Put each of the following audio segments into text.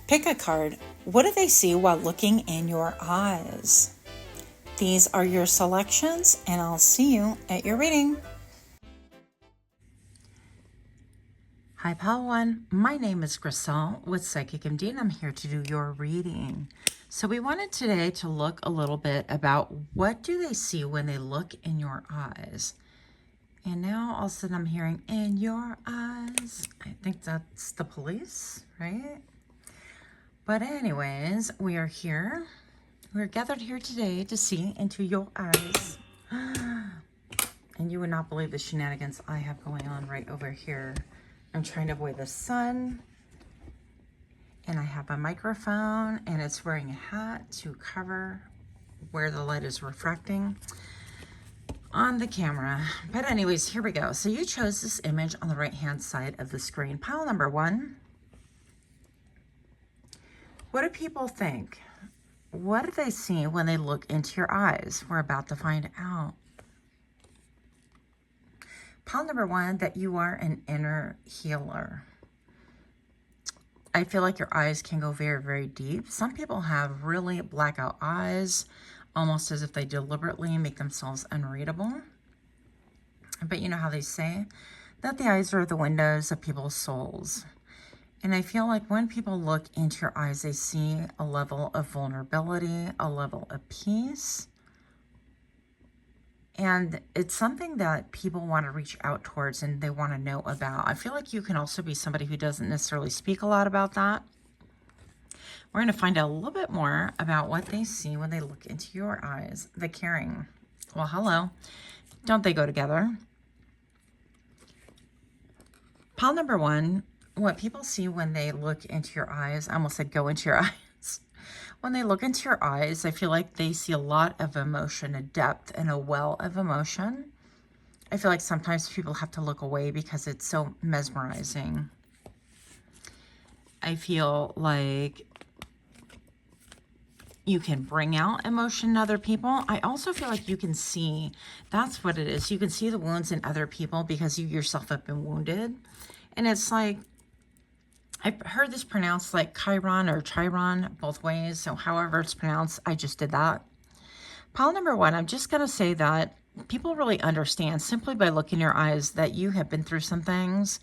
Pick a card. What do they see while looking in your eyes? These are your selections, and I'll see you at your reading. Hi, Pal One. My name is Griselle with Psychicmd, and I'm here to do your reading. So we wanted today to look a little bit about what do they see when they look in your eyes. And now all of a sudden I'm hearing in your eyes. I think that's the police, right? But anyways, we are here. We're gathered here today to see into your eyes. And you would not believe the shenanigans I have going on right over here. I'm trying to avoid the sun. And I have a microphone and it's wearing a hat to cover where the light is refracting on the camera. But anyways, here we go. So you chose this image on the right-hand side of the screen. Pile number one. What do people think? What do they see when they look into your eyes? We're about to find out. Pile number one, that you are an inner healer. I feel like your eyes can go very, very deep. Some people have really blackout eyes, almost as if they deliberately make themselves unreadable. But you know how they say that the eyes are the windows of people's souls. And I feel like when people look into your eyes, they see a level of vulnerability, a level of peace. And it's something that people want to reach out towards and they want to know about. I feel like you can also be somebody who doesn't necessarily speak a lot about that. We're going to find out a little bit more about what they see when they look into your eyes. The caring. Well, hello. Don't they go together? Pile number one. What people see when they look into your eyes, I almost said go into your eyes. When they look into your eyes, I feel like they see a lot of emotion, a depth and a well of emotion. I feel like sometimes people have to look away because it's so mesmerizing. I feel like you can bring out emotion in other people. I also feel like you can see, that's what it is. You can see the wounds in other people because you yourself have been wounded. And it's like, I've heard this pronounced like Chiron or Chiron, both ways. So however it's pronounced, I just did that. Pile number one, I'm just going to say that people really understand simply by looking in your eyes that you have been through some things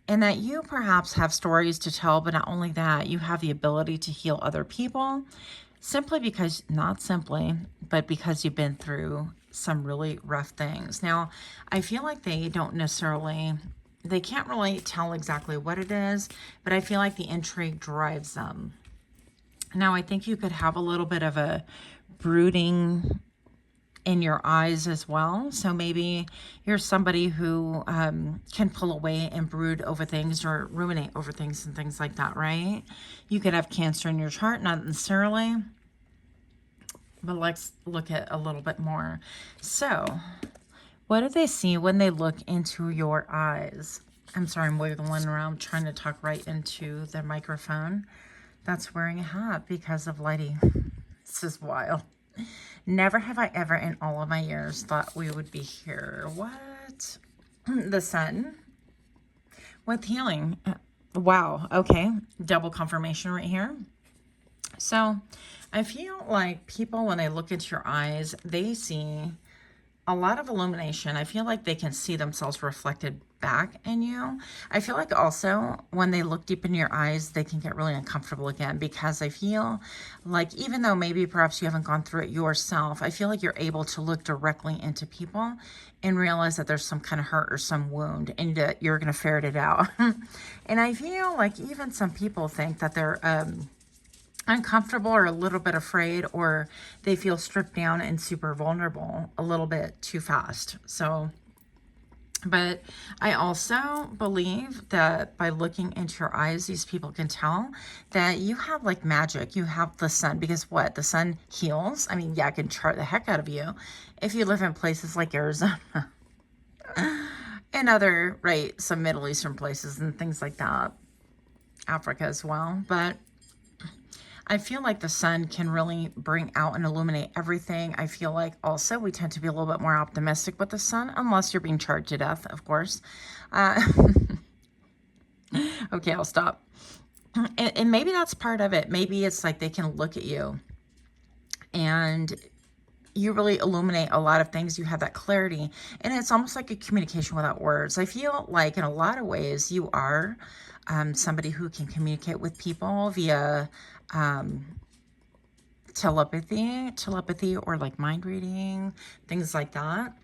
and that you perhaps have stories to tell, but not only that, you have the ability to heal other people simply because, not simply, but because you've been through some really rough things. Now, I feel like they don't necessarily... They can't really tell exactly what it is, but I feel like the intrigue drives them. Now, I think you could have a little bit of a brooding in your eyes as well. So maybe you're somebody who can pull away and brood over things or ruminate over things and things like that, right? You could have Cancer in your chart, not necessarily. But let's look at a little bit more. So... what do they see when they look into your eyes? I'm sorry, I'm wiggling around trying to talk right into the microphone. That's wearing a hat because of lighting. This is wild. Never have I ever in all of my years thought we would be here. What? The sun with healing. Wow. Okay. Double confirmation right here. So I feel like people, when they look into your eyes, they see a lot of illumination. I feel like they can see themselves reflected back in you. I feel like also when they look deep in your eyes, they can get really uncomfortable again because I feel like even though maybe perhaps you haven't gone through it yourself, I feel like you're able to look directly into people and realize that there's some kind of hurt or some wound and that you're going to ferret it out. And I feel like even some people think that they're uncomfortable or a little bit afraid, or they feel stripped down and super vulnerable a little bit too fast. So, but I also believe that by looking into your eyes, these people can tell that you have like magic. You have the sun, because what? The sun heals. I mean, yeah, it can chart the heck out of you if you live in places like Arizona and other, right, some Middle Eastern places and things like that. Africa as well. But I feel like the sun can really bring out and illuminate everything. I feel like also we tend to be a little bit more optimistic with the sun, unless you're being charged to death, of course. Okay, I'll stop. And maybe that's part of it. Maybe it's like they can look at you and you really illuminate a lot of things. You have that clarity, and it's almost like a communication without words. I feel like in a lot of ways you are somebody who can communicate with people via telepathy, or like mind reading, things like that.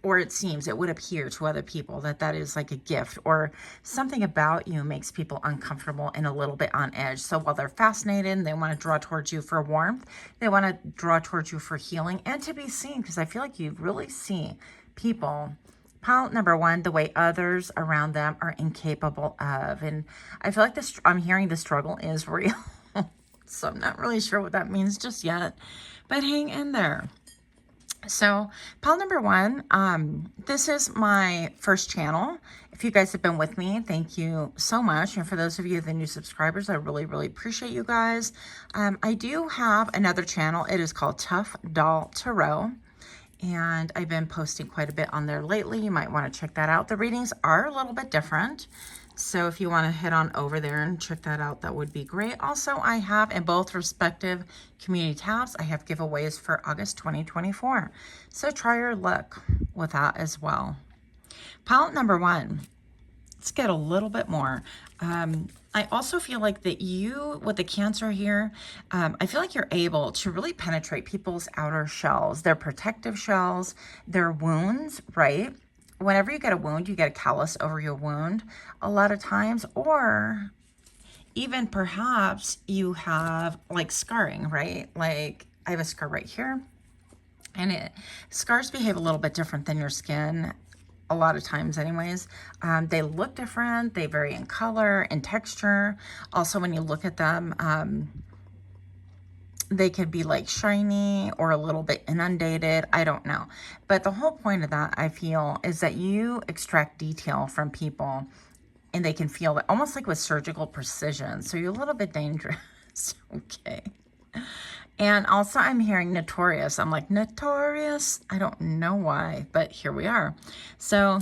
Or it seems, it would appear to other people that that is like a gift, or something about you makes people uncomfortable and a little bit on edge. So while they're fascinated and they want to draw towards you for warmth, they want to draw towards you for healing and to be seen, because I feel like you really see people, pile number one, the way others around them are incapable of. And I feel like this, I'm hearing the struggle is real. So I'm not really sure what that means just yet, but hang in there. So pile number one, this is my first channel. If you guys have been with me, thank you so much. And for those of you, the new subscribers, I really, really appreciate you guys. I do have another channel. It is called Toughdolltarot. And I've been posting quite a bit on there lately. You might want to check that out. The readings are a little bit different. So if you want to head on over there and check that out, that would be great. Also, I have in both respective community tabs, I have giveaways for August 2024. So try your luck with that as well. Pile number one. Let's get a little bit more. I also feel like that you, with the Cancer here, I feel like you're able to really penetrate people's outer shells, their protective shells, their wounds, right? Whenever you get a wound, you get a callus over your wound a lot of times, or even perhaps you have like scarring, right? Like I have a scar right here, and scars behave a little bit different than your skin. A lot of times anyways, they look different. They vary in color and texture. Also, when you look at them, they could be like shiny or a little bit inundated. I don't know. But the whole point of that, I feel, is that you extract detail from people and they can feel it almost like with surgical precision. So you're a little bit dangerous. Okay. And also I'm hearing notorious. I'm like, notorious? I don't know why, but here we are. So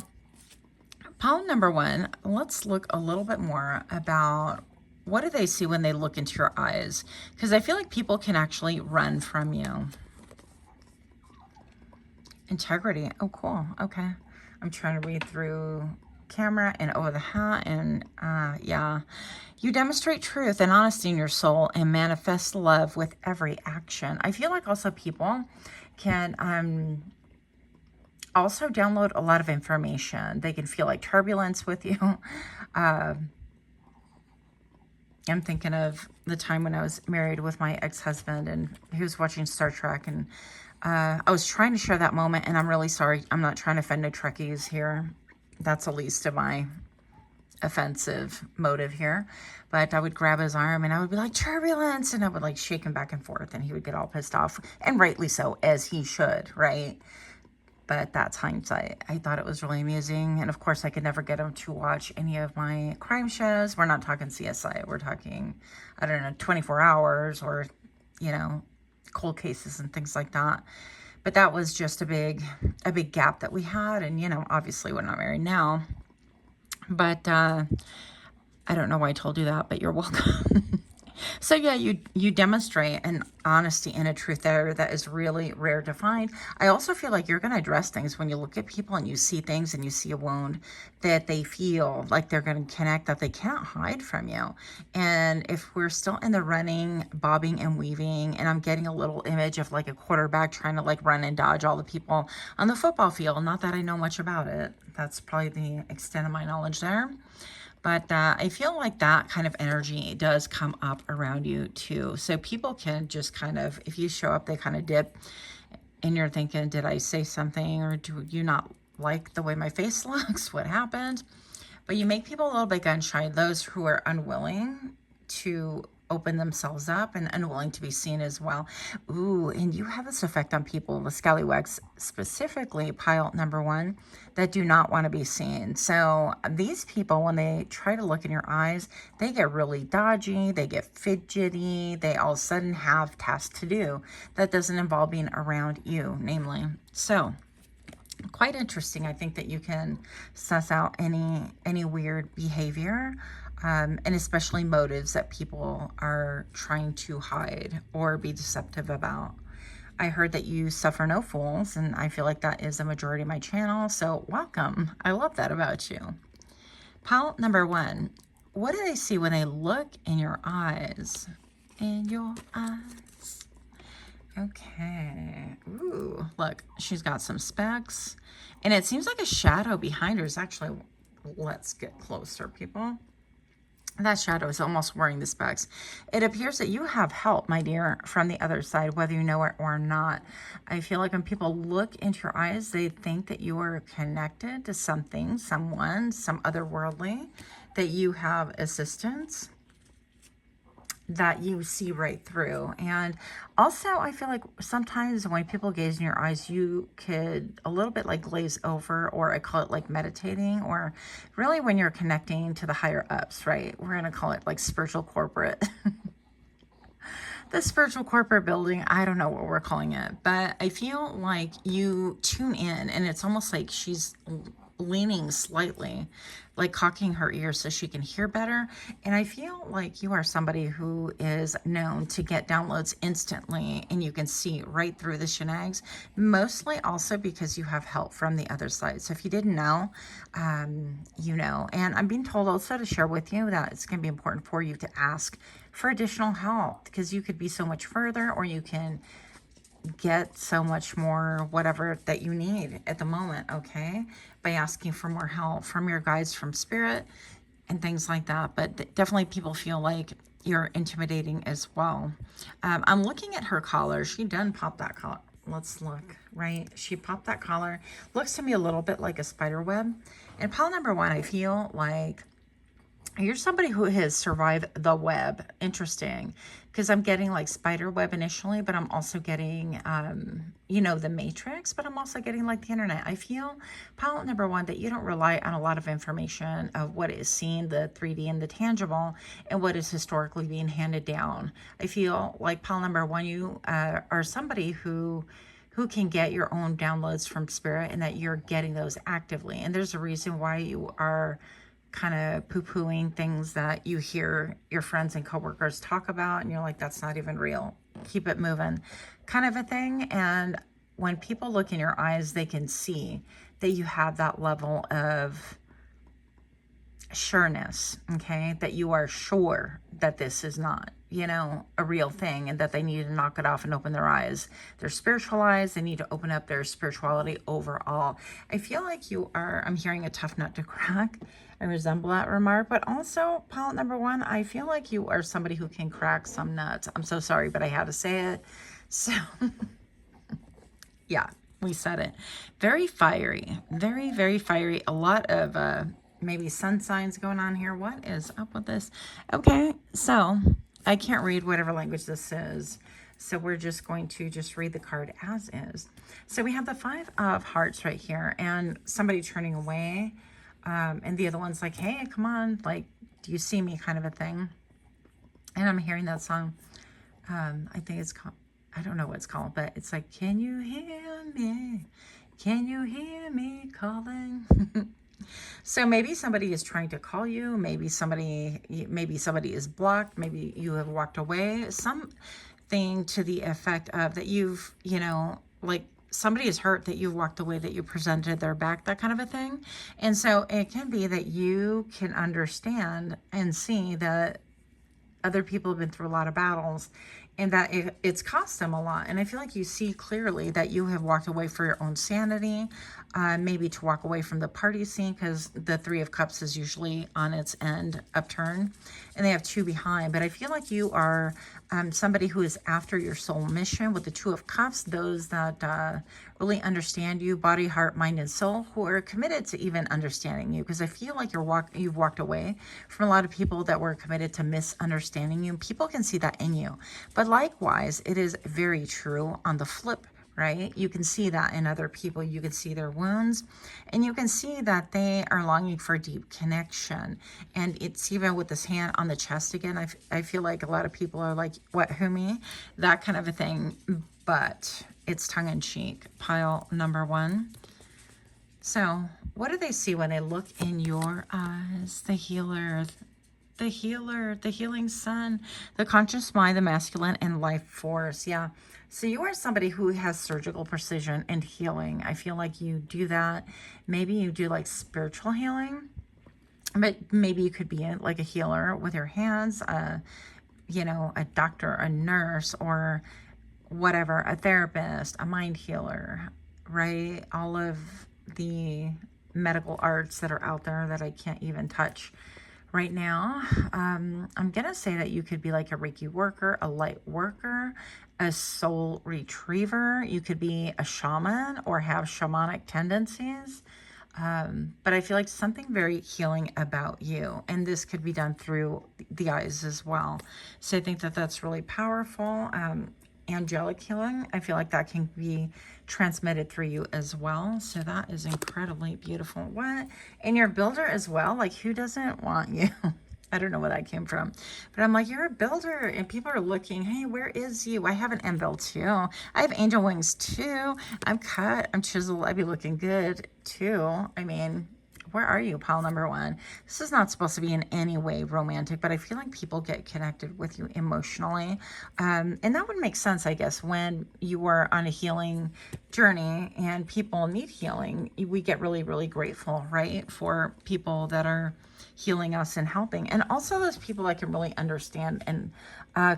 pile number one, let's look a little bit more about what do they see when they look into your eyes? Because I feel like people can actually run from you. Integrity. Oh, cool. Okay. I'm trying to read through camera and over the hat, and yeah. You demonstrate truth and honesty in your soul and manifest love with every action. I feel like also people can also download a lot of information. They can feel like turbulence with you. I'm thinking of the time when I was married with my ex-husband and he was watching Star Trek, and I was trying to share that moment, and I'm really sorry. I'm not trying to offend no Trekkies here. That's the least of my offensive motive here. But I would grab his arm and I would be like, turbulence, and I would like shake him back and forth, and he would get all pissed off, and rightly so, as he should, right? But that's hindsight. I thought it was really amusing. And of course, I could never get him to watch any of my crime shows. We're not talking CSI. We're talking, I don't know, 24 hours or, you know, cold cases and things like that. But that was just a big gap that we had. And, you know, obviously we're not married now. But I don't know why I told you that, but you're welcome. So yeah, you demonstrate an honesty and a truth there that is really rare to find. I also feel like you're going to address things when you look at people and you see things and you see a wound that they feel like they're going to connect, that they can't hide from you. And if we're still in the running, bobbing and weaving, and I'm getting a little image of like a quarterback trying to like run and dodge all the people on the football field. Not that I know much about it. That's probably the extent of my knowledge there. But I feel like that kind of energy does come up around you too. So people can just kind of, if you show up, they kind of dip. And you're thinking, did I say something? Or do you not like the way my face looks? What happened? But you make people a little bit gun shy. Those who are unwilling to open themselves up and unwilling to be seen as well. Ooh, and you have this effect on people, the scallywags, specifically pile number one, that do not want to be seen. So these people, when they try to look in your eyes, they get really dodgy, they get fidgety, they all of a sudden have tasks to do that doesn't involve being around you, namely. So quite interesting. I think that you can suss out any weird behavior and especially motives that people are trying to hide or be deceptive about. I heard that you suffer no fools, and I feel like that is a majority of my channel, so welcome. I love that about you. Pile number 1. What do they see when they look in your eyes? In your eyes. Okay. Ooh, look, she's got some specs, and it seems like a shadow behind her is actually, let's get closer, people. That shadow is almost wearing the specs. It appears that you have help, my dear, from the other side, whether you know it or not. I feel like when people look into your eyes, they think that you are connected to something, someone, some otherworldly, that you have assistance, that you see right through. And also, I feel like sometimes when people gaze in your eyes, you could a little bit like glaze over, or I call it like meditating, or really when you're connecting to the higher ups, right? We're going to call it like spiritual corporate. The spiritual corporate building, I don't know what we're calling it, but I feel like you tune in, and it's almost like she's leaning slightly, like cocking her ears so she can hear better. And I feel like you are somebody who is known to get downloads instantly, and you can see right through the shenanigans, mostly also because you have help from the other side. So if you didn't know, you know. And I'm being told also to share with you that it's going to be important for you to ask for additional help, because you could be so much further, or you can get so much more whatever that you need at the moment, okay, by asking for more help from your guides, from spirit, and things like that. But definitely people feel like you're intimidating as well. I'm looking at her collar. She done pop that collar. Let's look, right? She popped that collar. Looks to me a little bit like a spider web. And pile number 1, I feel like you're somebody who has survived the web. Interesting, because I'm getting like spider web initially, but I'm also getting, you know, the matrix, but I'm also getting like the internet. I feel, pile number 1, that you don't rely on a lot of information of what is seen, the 3D and the tangible, and what is historically being handed down. I feel like pile number 1, you are somebody who can get your own downloads from spirit, and that you're getting those actively. And there's a reason why you are kind of poo-pooing things that you hear your friends and coworkers talk about, and you're like, that's not even real, keep it moving, kind of a thing. And when people look in your eyes, they can see that you have that level of sureness, okay, that you are sure that this is not, you know, a real thing, and that they need to knock it off and open their eyes, their spiritual eyes. They need to open up their spirituality overall. I feel like you are, I'm hearing a tough nut to crack. I resemble that remark, but also pile number 1, I feel like you are somebody who can crack some nuts. I'm so sorry, but I had to say it. So yeah, we said it. Very fiery, very, very fiery. A lot of maybe sun signs going on here. What is up with this? Okay, so I can't read whatever language this is, so we're just going to just read the card as is. So we have the 5 of Hearts right here, and somebody turning away, and the other one's like, hey, come on, like, do you see me, kind of a thing. And I'm hearing that song. I think it's called, I don't know what it's called, but it's like, can you hear me? Can you hear me calling? So maybe somebody is trying to call you. Maybe somebody is blocked. Maybe you have walked away. Something to the effect of that you've, you know, like somebody is hurt that you walked away, that you presented their back, that kind of a thing. And so it can be that you can understand and see that other people have been through a lot of battles, and that it's cost them a lot. And I feel like you see clearly that you have walked away for your own sanity, maybe to walk away from the party scene, because the 3 of Cups is usually on its end upturn, and they have 2 behind. But I feel like you are somebody who is after your soul mission with the 2 of Cups, those that really understand you, body, heart, mind, and soul, who are committed to even understanding you. Because I feel like you've walked away from a lot of people that were committed to misunderstanding you. People can see that in you. But likewise, it is very true on the flip, right? You can see that in other people. You can see their wounds, and you can see that they are longing for deep connection. And it's even with this hand on the chest again. I feel like a lot of people are like, what, who, me? That kind of a thing. But it's tongue-in-cheek. Pile number 1. So what do they see when they look in your eyes? The healer, The healer, the healing sun, the conscious mind, the masculine, and life force. Yeah. So you are somebody who has surgical precision and healing. I feel like you do that. Maybe you do like spiritual healing, but maybe you could be like a healer with your hands, you know, a doctor, a nurse, or whatever, a therapist, a mind healer, right? All of the medical arts that are out there that I can't even touch right now. I'm going to say that you could be like a Reiki worker, a light worker, a soul retriever. You could be a shaman or have shamanic tendencies. But I feel like something very healing about you. And this could be done through the eyes as well. So I think that that's really powerful. Angelic healing, I feel like that can be transmitted through you as well. So that is incredibly beautiful. What? And you're a builder as well. Like, who doesn't want you? I don't know where that came from, but I'm like, you're a builder, and people are looking, hey, where is you? I have an anvil too. I have angel wings too. I'm cut, I'm chiseled. I'd be looking good too. I mean, where are you, pile number one? This is not supposed to be in any way romantic, but I feel like people get connected with you emotionally. And that would make sense, I guess, when you are on a healing journey and people need healing. We get really, really grateful, right, for people that are healing us and helping. And also those people that can really understand and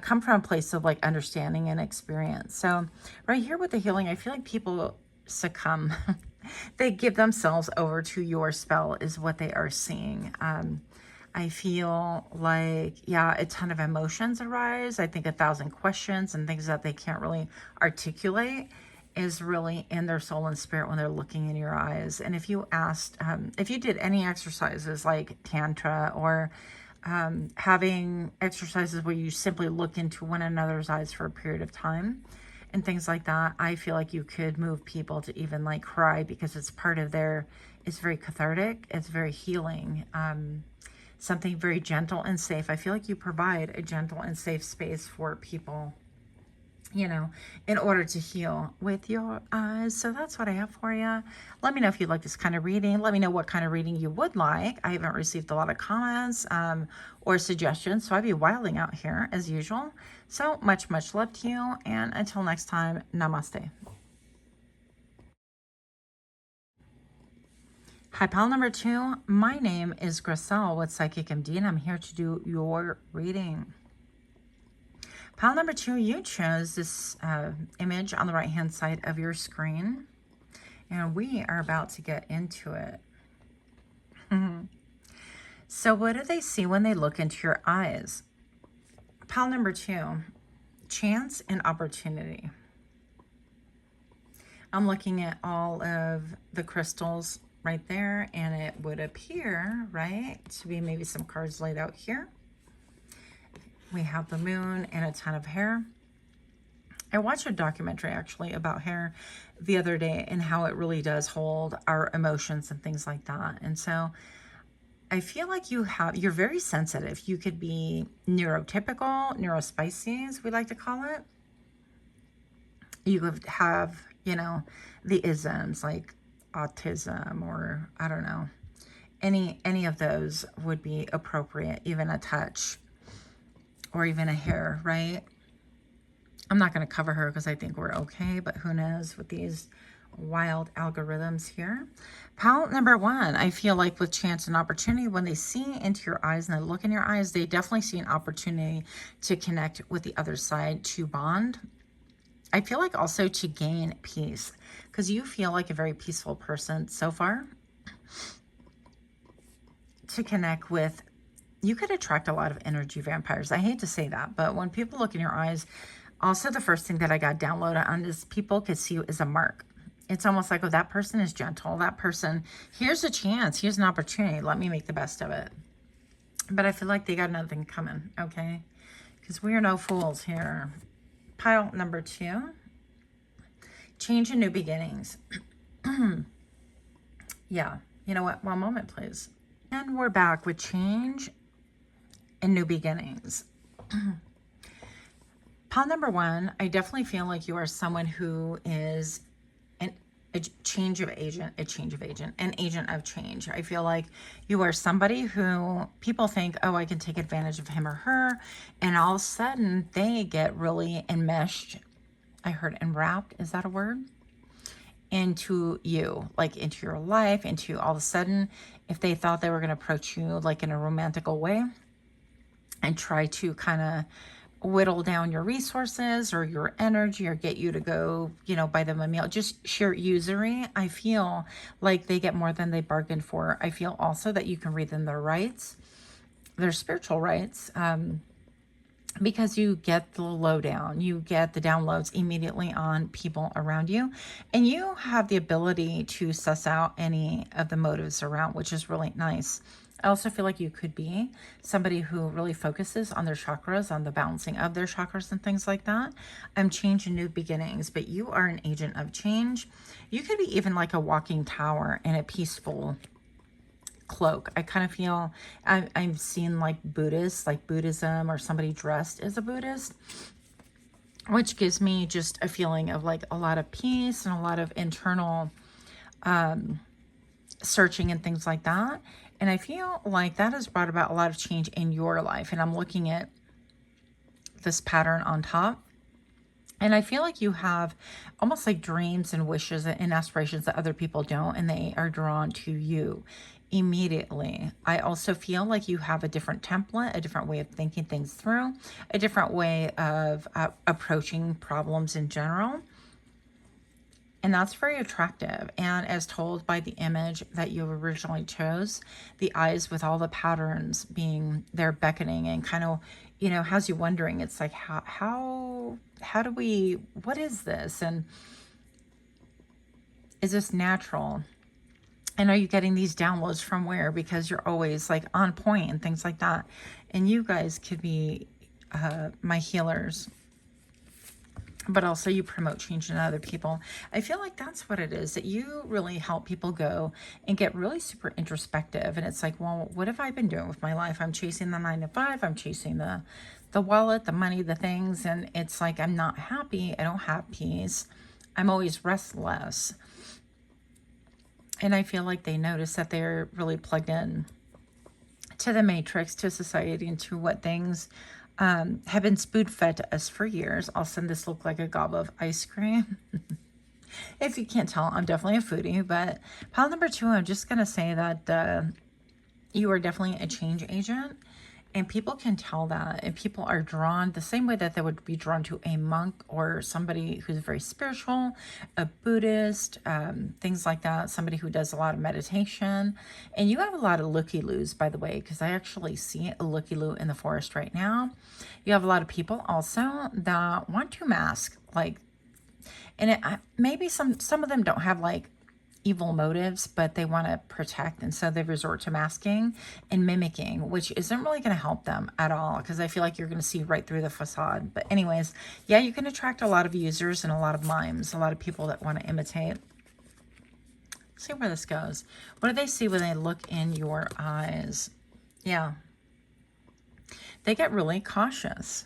come from a place of like understanding and experience. So right here with the healing, I feel like people succumb. They give themselves over to your spell is what they are seeing. I feel like, yeah, a ton of emotions arise. I think 1,000 questions and things that they can't really articulate is really in their soul and spirit when they're looking in your eyes. And if you asked, if you did any exercises like Tantra or having exercises where you simply look into one another's eyes for a period of time, and things like that, I feel like you could move people to even like cry because it's part of their, it's very cathartic, it's very healing, something very gentle and safe. I feel like you provide a gentle and safe space for people, you know, in order to heal with your eyes. So that's what I have for you. Let me know if you'd like this kind of reading. Let me know what kind of reading you would like. I haven't received a lot of comments or suggestions, so I'd be wilding out here as usual. So much, much love to you. And until next time, namaste. Hi, pal number 2. My name is Gracelle with Psychicmd, and I'm here to do your reading. Pile number 2, you chose this image on the right-hand side of your screen, and we are about to get into it. So what do they see when they look into your eyes? Pile number 2, chance and opportunity. I'm looking at all of the crystals right there, and it would appear, right, to be maybe some cards laid out here. We have the moon and a ton of hair. I watched a documentary actually about hair the other day and how it really does hold our emotions and things like that. And so I feel like you're very sensitive. You could be neurotypical, neurospices, we like to call it. You could have, you know, the isms like autism, or I don't know, any of those would be appropriate, even a touch. Or even a hair, right? I'm not going to cover her because I think we're okay, but who knows with these wild algorithms here. Pile number 1, I feel like with chance and opportunity, when they see into your eyes and they look in your eyes, they definitely see an opportunity to connect with the other side, to bond. I feel like also to gain peace, because you feel like a very peaceful person so far. To connect with, you could attract a lot of energy vampires. I hate to say that, but when people look in your eyes, also the first thing that I got downloaded on is people could see you as a mark. It's almost like, oh, that person is gentle. That person, here's a chance. Here's an opportunity. Let me make the best of it. But I feel like they got nothing coming, okay? Because we are no fools here. Pile number 2, change and new beginnings. Yeah, you know what? One moment, please. And we're back with change and new beginnings. Pile number 1, I definitely feel like you are someone who is a change of agent, an agent of change. I feel like you are somebody who people think, oh, I can take advantage of him or her. And all of a sudden they get really enmeshed. I heard enwrapped. Is that a word? Into you, like into your life, into all of a sudden, if they thought they were going to approach you like in a romantical way and try to kind of whittle down your resources or your energy or get you to go, you know, buy them a meal, just sheer usury, I feel like they get more than they bargained for. I feel also that you can read them their rights, their spiritual rights, because you get the lowdown, you get the downloads immediately on people around you, and you have the ability to suss out any of the motives around, which is really nice. I also feel like you could be somebody who really focuses on their chakras, on the balancing of their chakras and things like that. I'm changing new beginnings, but you are an agent of change. You could be even like a walking tower in a peaceful cloak. I kind of feel I'm seeing like Buddhists, like Buddhism, or somebody dressed as a Buddhist, which gives me just a feeling of like a lot of peace and a lot of internal searching and things like that. And I feel like that has brought about a lot of change in your life. And I'm looking at this pattern on top. And I feel like you have almost like dreams and wishes and aspirations that other people don't, and they are drawn to you immediately. I also feel like you have a different template, a different way of thinking things through, a different way of approaching problems in general. And that's very attractive. And as told by the image that you originally chose, the eyes with all the patterns being there beckoning and kind of, you know, has you wondering, it's like, how do we, what is this? And is this natural? And are you getting these downloads from where? Because you're always like on point and things like that. And you guys could be my healers, but also you promote change in other people. I feel like that's what it is, that you really help people go and get really super introspective. And it's like, well, what have I been doing with my life? I'm chasing the 9 to 5. I'm chasing the wallet, the money, the things. And it's like, I'm not happy. I don't have peace. I'm always restless. And I feel like they notice that they're really plugged in to the matrix, to society, and to what things have been spoon-fed to us for years. I'll send this look like a gob of ice cream. If you can't tell, I'm definitely a foodie. But pile number 2, I'm just going to say that you are definitely a change agent. And people can tell that. And people are drawn the same way that they would be drawn to a monk or somebody who's very spiritual, a Buddhist, things like that. Somebody who does a lot of meditation. And you have a lot of looky-loos, by the way, because I actually see a looky-loo in the forest right now. You have a lot of people also that want to mask, like, and maybe some of them don't have like evil motives, but they want to protect, and so they resort to masking and mimicking, which isn't really going to help them at all, because I feel like you're going to see right through the facade. But anyways, yeah, you can attract a lot of users and a lot of mimes, a lot of people that want to imitate. Let's see where this goes. What do they see when they look in your eyes? Yeah, they get really cautious.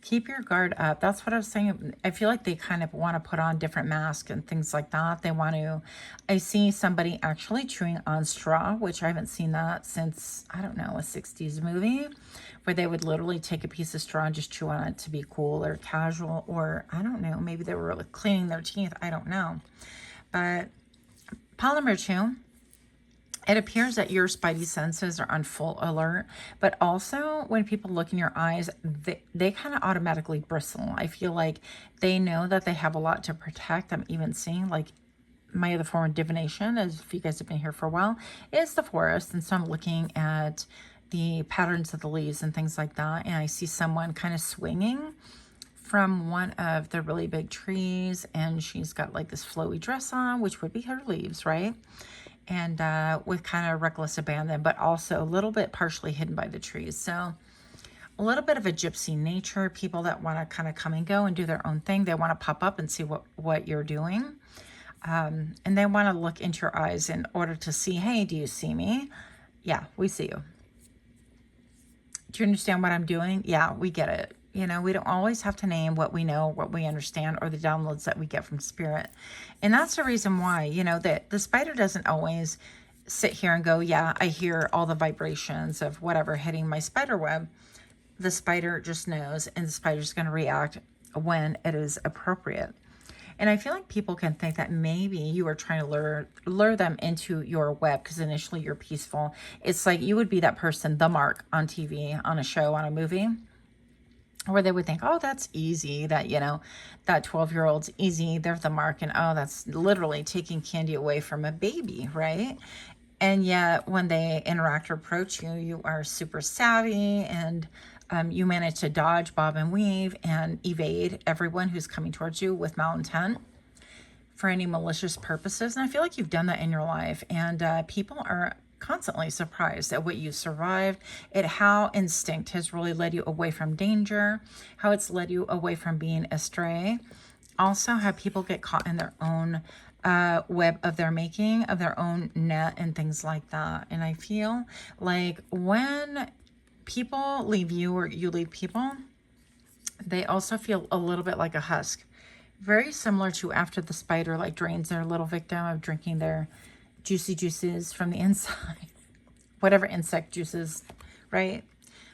Keep your guard up. That's what I was saying. I feel like they kind of want to put on different masks and things like that. They want to, I see somebody actually chewing on straw, which I haven't seen that since, I don't know, a 60s movie, where they would literally take a piece of straw and just chew on it to be cool or casual, or I don't know, maybe they were like cleaning their teeth. I don't know. But pile number 2. It appears that your spidey senses are on full alert, but also when people look in your eyes, they kind of automatically bristle. I feel like they know that they have a lot to protect. I'm even seeing like my other form of divination, as if you guys have been here for a while, is the forest. And so I'm looking at the patterns of the leaves and things like that. And I see someone kind of swinging from one of the really big trees, and she's got like this flowy dress on, which would be her leaves, right? And with kind of reckless abandon, but also a little bit partially hidden by the trees. So a little bit of a gypsy nature, people that want to kind of come and go and do their own thing. They want to pop up and see what you're doing. And they want to look into your eyes in order to see, hey, do you see me? Yeah, we see you. Do you understand what I'm doing? Yeah, we get it. You know, we don't always have to name what we know, what we understand, or the downloads that we get from spirit. And that's the reason why, you know, that the spider doesn't always sit here and go, yeah, I hear all the vibrations of whatever hitting my spider web. The spider just knows, and the spider's going to react when it is appropriate. And I feel like people can think that maybe you are trying to lure them into your web because initially you're peaceful. It's like you would be that person, the mark on TV, on a show, on a movie, where they would think, oh, that's easy, that, you know, that 12-year-old's easy, they're the mark, and oh, that's literally taking candy away from a baby, right? And yet when they interact or approach you, you are super savvy, and you manage to dodge, bob, and weave and evade everyone who's coming towards you with malintent for any malicious purposes. And I feel like you've done that in your life, and people are constantly surprised at what you survived, at how instinct has really led you away from danger, how it's led you away from being astray. Also, how people get caught in their own web of their making, of their own net, and things like that. And I feel like when people leave you or you leave people, they also feel a little bit like a husk. Very similar to after the spider like drains their little victim of drinking their juicy juices from the inside. Whatever insect juices, right?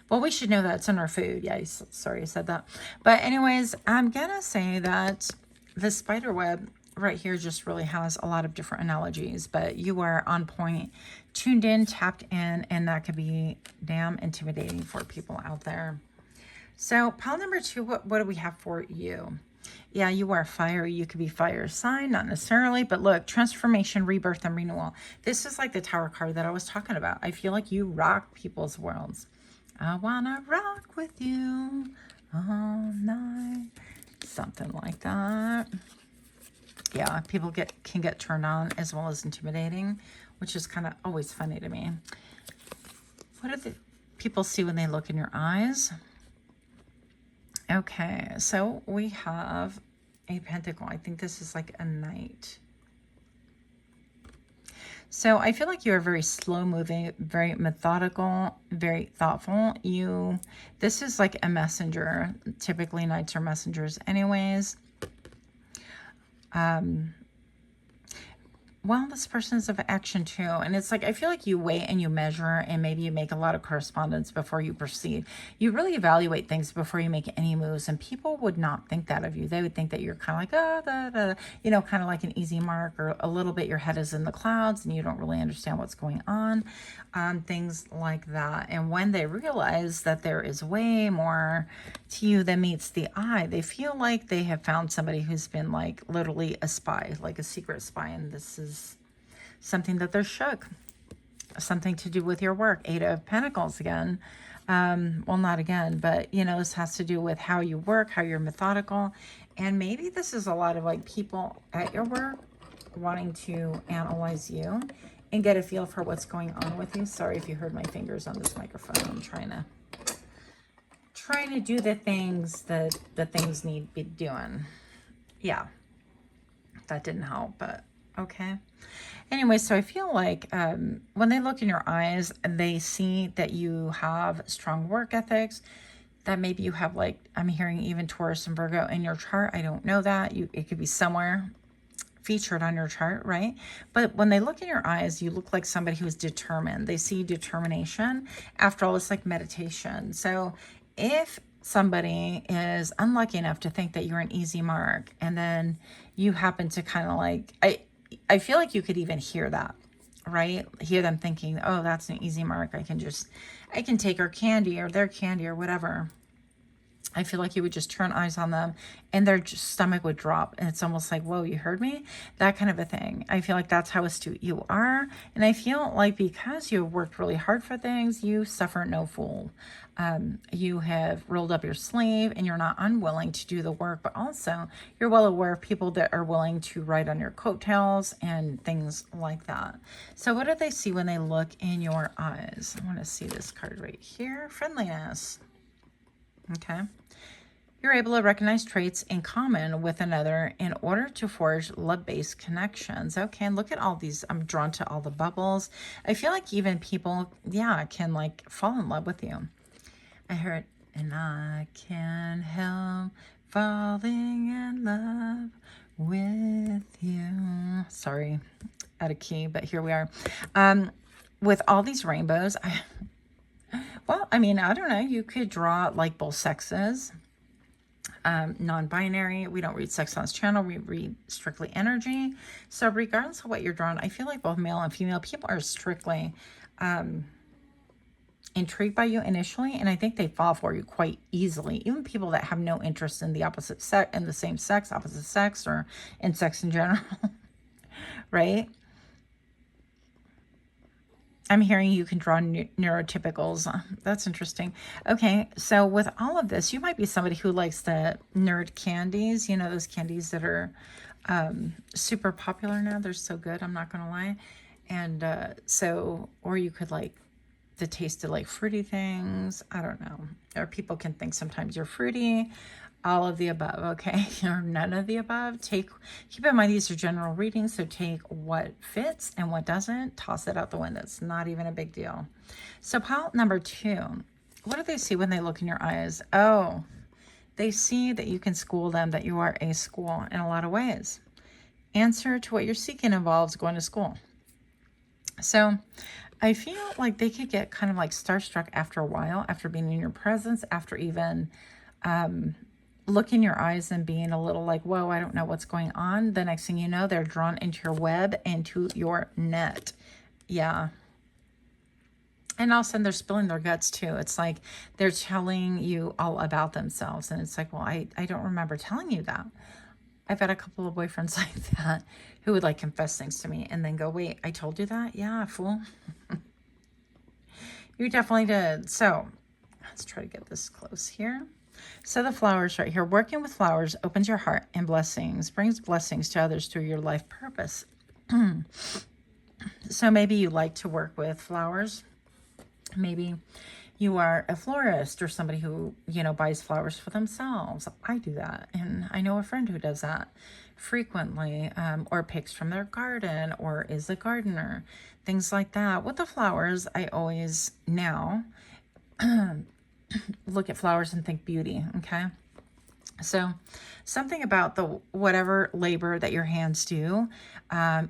Well, we should know that it's in our food. Yeah, sorry I said that. But anyways, I'm gonna say that the spider web right here just really has a lot of different analogies, but you are on point, tuned in, tapped in, and that could be damn intimidating for people out there. So pile number 2, what do we have for you? Yeah, you are fire. You could be fire sign, not necessarily, but look, transformation, rebirth, and renewal. This is like the Tower card that I was talking about. I feel like you rock people's worlds. I wanna rock with you all night. Something like that. Yeah, people can get turned on as well as intimidating, which is kind of always funny to me. What do the people see when they look in your eyes? Okay, so we have a pentacle. I think this is like a knight. So I feel like you are very slow moving, very methodical, very thoughtful. This is like a messenger. Typically knights are messengers anyways. Well, this person is of action too. And it's like, I feel like you wait and you measure, and maybe you make a lot of correspondence before you proceed. You really evaluate things before you make any moves. And people would not think that of you. They would think that you're kind of like, you know, kind of like an easy mark, or a little bit your head is in the clouds and you don't really understand what's going on. Things like that. And when they realize that there is way more to you than meets the eye, they feel like they have found somebody who's been like literally a spy, like a secret spy. And this is something that they're shook. Something to do with your work. 8 of Pentacles again. Well, not again, but you know, this has to do with how you work, how you're methodical. And maybe this is a lot of like people at your work wanting to analyze you and get a feel for what's going on with you. Sorry if you heard my fingers on this microphone. I'm trying to do the things that the things need to be doing. Yeah, that didn't help, but okay. Anyway, so I feel like when they look in your eyes, they see that you have strong work ethics, that maybe you have like, I'm hearing even Taurus and Virgo in your chart. I don't know that. It could be somewhere featured on your chart, right? But when they look in your eyes, you look like somebody who's determined. They see determination. After all, it's like meditation. So if somebody is unlucky enough to think that you're an easy mark, and then you happen to kind of like, I feel like you could even hear that, right? Hear them thinking, oh, that's an easy mark. I can take her candy or their candy or whatever. I feel like you would just turn eyes on them and their stomach would drop. And it's almost like, whoa, you heard me? That kind of a thing. I feel like that's how astute you are. And I feel like because you've worked really hard for things, you suffer no fool. You have rolled up your sleeve and you're not unwilling to do the work, but also you're well aware of people that are willing to ride on your coattails and things like that. So what do they see when they look in your eyes? I want to see this card right here. Friendliness. Okay. You're able to recognize traits in common with another in order to forge love-based connections. Okay, and look at all these. I'm drawn to all the bubbles. I feel like even people, yeah, can like fall in love with you. I heard And I can't help falling in love with you. Sorry, out of key, but here we are. With all these rainbows, well, I mean, I don't know. You could draw like both sexes. Non-binary. We don't read sex on this channel. We read strictly energy. So regardless of what you're drawing, I feel like both male and female people are strictly intrigued by you initially, and I think they fall for you quite easily. Even people that have no interest in the opposite sex, in the same sex, opposite sex, or in sex in general, right? I'm hearing you can draw neurotypicals. That's interesting. Okay, so with all of this, you might be somebody who likes the nerd candies. You know, those candies that are super popular now. They're so good, I'm not going to lie. And so, or you could like the taste of like fruity things. I don't know. Or people can think sometimes you're fruity. All of the above, okay? Or none of the above. Keep in mind these are general readings, so take what fits and what doesn't, toss it out the window. It's not even a big deal. So pile number 2, what do they see when they look in your eyes? Oh, they see that you can school them, that you are a school in a lot of ways. Answer to what you're seeking involves going to school. So I feel like they could get kind of like starstruck after a while, after being in your presence, after even look in your eyes and being a little like, whoa, I don't know what's going on. The next thing you know, they're drawn into your web, into your net. Yeah. And all of a sudden they're spilling their guts too. It's like they're telling you all about themselves. And it's like, well, I don't remember telling you that. I've had a couple of boyfriends like that who would like confess things to me and then go, wait, I told you that? Yeah, fool. You definitely did. So let's try to get this close here. So the flowers right here, working with flowers opens your heart and blessings, brings blessings to others through your life purpose. So maybe you like to work with flowers. Maybe you are a florist or somebody who, you know, buys flowers for themselves. I do that. And I know a friend who does that frequently, or picks from their garden, or is a gardener, things like that. With the flowers, I always now look at flowers and think beauty. Okay. So something about the whatever labor that your hands do,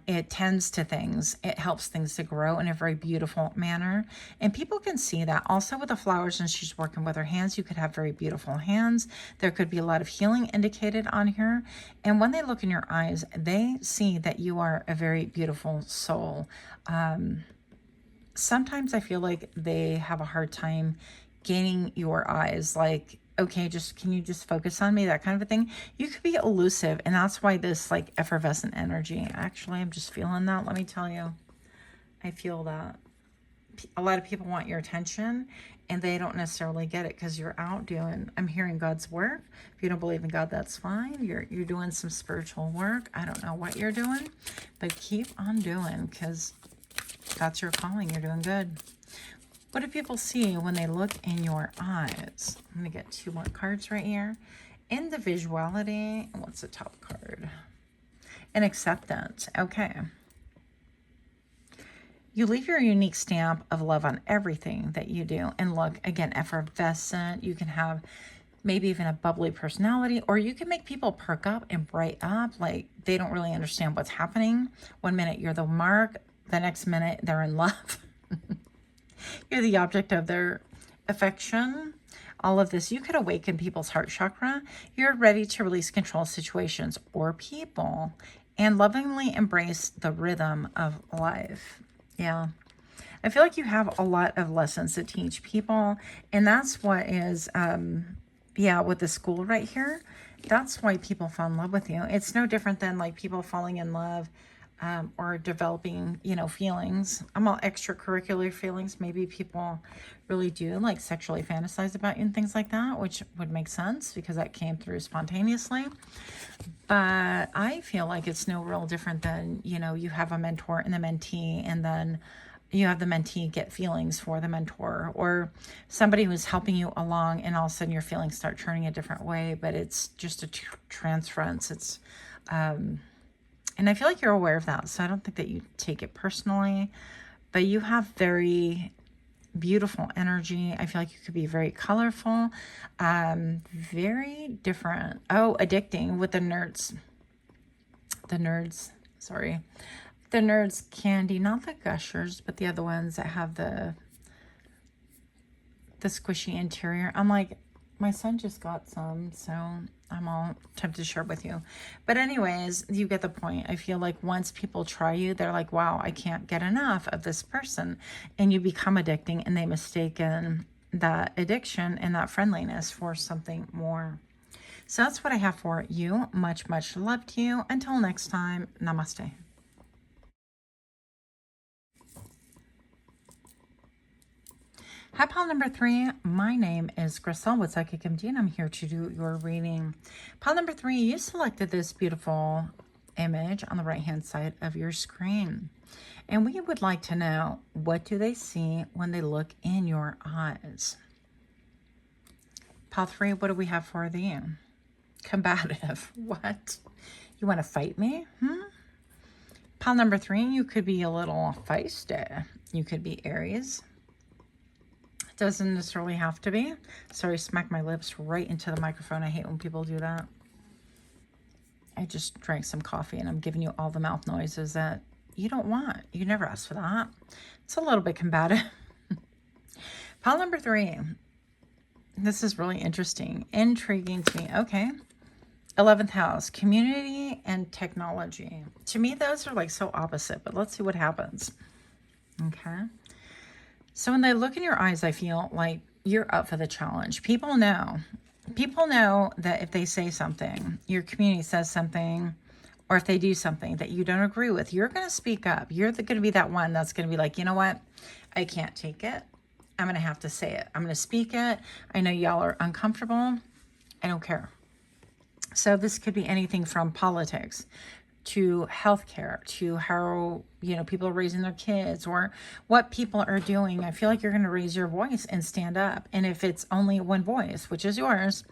it tends to things. It helps things to grow in a very beautiful manner. And people can see that. Also with the flowers, and she's working with her hands, you could have very beautiful hands. There could be a lot of healing indicated on here. And when they look in your eyes, they see that you are a very beautiful soul. Sometimes I feel like they have a hard time gaining your eyes, like, okay, can you just focus on me, that kind of a thing. You could be elusive, and that's why this like effervescent energy. Actually, I'm just feeling that. Let me tell you, I feel that a lot of people want your attention and they don't necessarily get it because you're out doing, I'm hearing God's work. If you don't believe in God, that's fine. You're doing some spiritual work. I don't know what you're doing, but keep on doing, because that's your calling. You're doing good. What do people see when they look in your eyes? I'm going to get 2 more cards right here. Individuality. What's the top card? And acceptance. Okay. You leave your unique stamp of love on everything that you do. And look, again, effervescent. You can have maybe even a bubbly personality, or you can make people perk up and bright up like they don't really understand what's happening. One minute you're the mark, the next minute they're in love. You're the object of their affection. All of this, you could awaken people's heart chakra. You're ready to release control situations or people and lovingly embrace the rhythm of life. Yeah. I feel like you have a lot of lessons to teach people. And that's what is, yeah, with the school right here. That's why people fall in love with you. It's no different than like people falling in love or developing, you know, feelings. I'm all extracurricular feelings. Maybe people really do like sexually fantasize about you and things like that, which would make sense because that came through spontaneously. But I feel like it's no real different than, you know, you have a mentor and the mentee, and then you have the mentee get feelings for the mentor, or somebody who's helping you along, and all of a sudden your feelings start turning a different way, but it's just a transference. It's, and I feel like you're aware of that. So I don't think that you take it personally, but you have very beautiful energy. I feel like you could be very colorful, very different. Oh, addicting with the nerds. Sorry. The nerds candy, not the gushers, but the other ones that have the squishy interior. I'm like, my son just got some, so I'm all tempted to share with you. But anyways, you get the point. I feel like once people try you, they're like, wow, I can't get enough of this person. And you become addicting, and they mistaken that addiction and that friendliness for something more. So that's what I have for you. Much, much love to you. Until next time, namaste. Hi, pile number 3. My name is Grisel with Psychicmd, and I'm here to do your reading. Pile number 3, you selected this beautiful image on the right-hand side of your screen. And we would like to know, what do they see when they look in your eyes? Pile 3, what do we have for thee? Combative. What? You want to fight me? Pile number 3, you could be a little feisty. You could be Aries. Doesn't necessarily have to be. Sorry, smack my lips right into the microphone. I hate when people do that. I just drank some coffee and I'm giving you all the mouth noises that you don't want. You never asked for that. It's a little bit combative. Pile number 3. This is really interesting. Intriguing to me. Okay. 11th house, community and technology. To me, those are like so opposite, but let's see what happens. Okay. So when they look in your eyes, I feel like you're up for the challenge. People know that if they say something, your community says something, or if they do something that you don't agree with, you're going to speak up. You're going to be that one that's going to be like, you know what? I can't take it. I'm going to have to say it. I'm going to speak it. I know y'all are uncomfortable. I don't care. So this could be anything from politics to healthcare, to how, people are raising their kids, or what people are doing. I feel like you're going to raise your voice and stand up. And if it's only one voice, which is yours,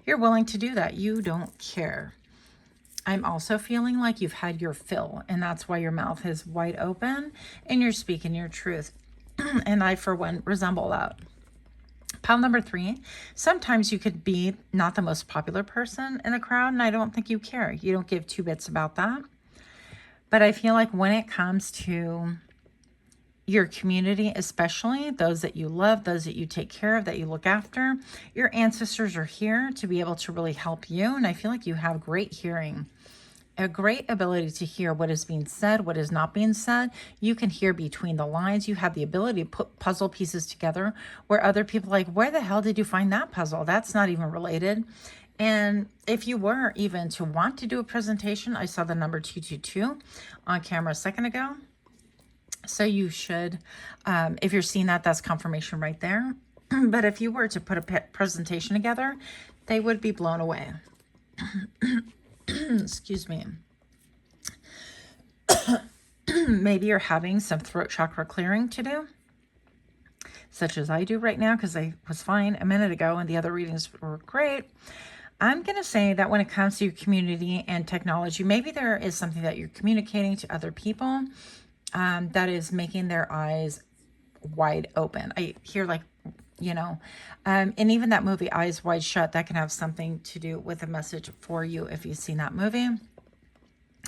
you're willing to do that. You don't care. I'm also feeling like you've had your fill, and that's why your mouth is wide open and you're speaking your truth. And I, for one, resemble that. Pile number 3, sometimes you could be not the most popular person in the crowd, and I don't think you care. You don't give 2 bits about that. But I feel like when it comes to your community, especially those that you love, those that you take care of, that you look after, your ancestors are here to be able to really help you. And I feel like you have great hearing. A great ability to hear what is being said, what is not being said. You can hear between the lines. You have the ability to put puzzle pieces together where other people are like, where the hell did you find that puzzle? That's not even related. And if you were even to want to do a presentation, I saw the number 222 on camera a second ago. So you should, if you're seeing that, that's confirmation right there. But if you were to put a presentation together, they would be blown away. Excuse me. Maybe you're having some throat chakra clearing to do, such as I do right now, because I was fine a minute ago and the other readings were great. I'm going to say that when it comes to your community and technology, maybe there is something that you're communicating to other people that is making their eyes wide open. I hear like, and even that movie Eyes Wide Shut, that can have something to do with a message for you if you've seen that movie.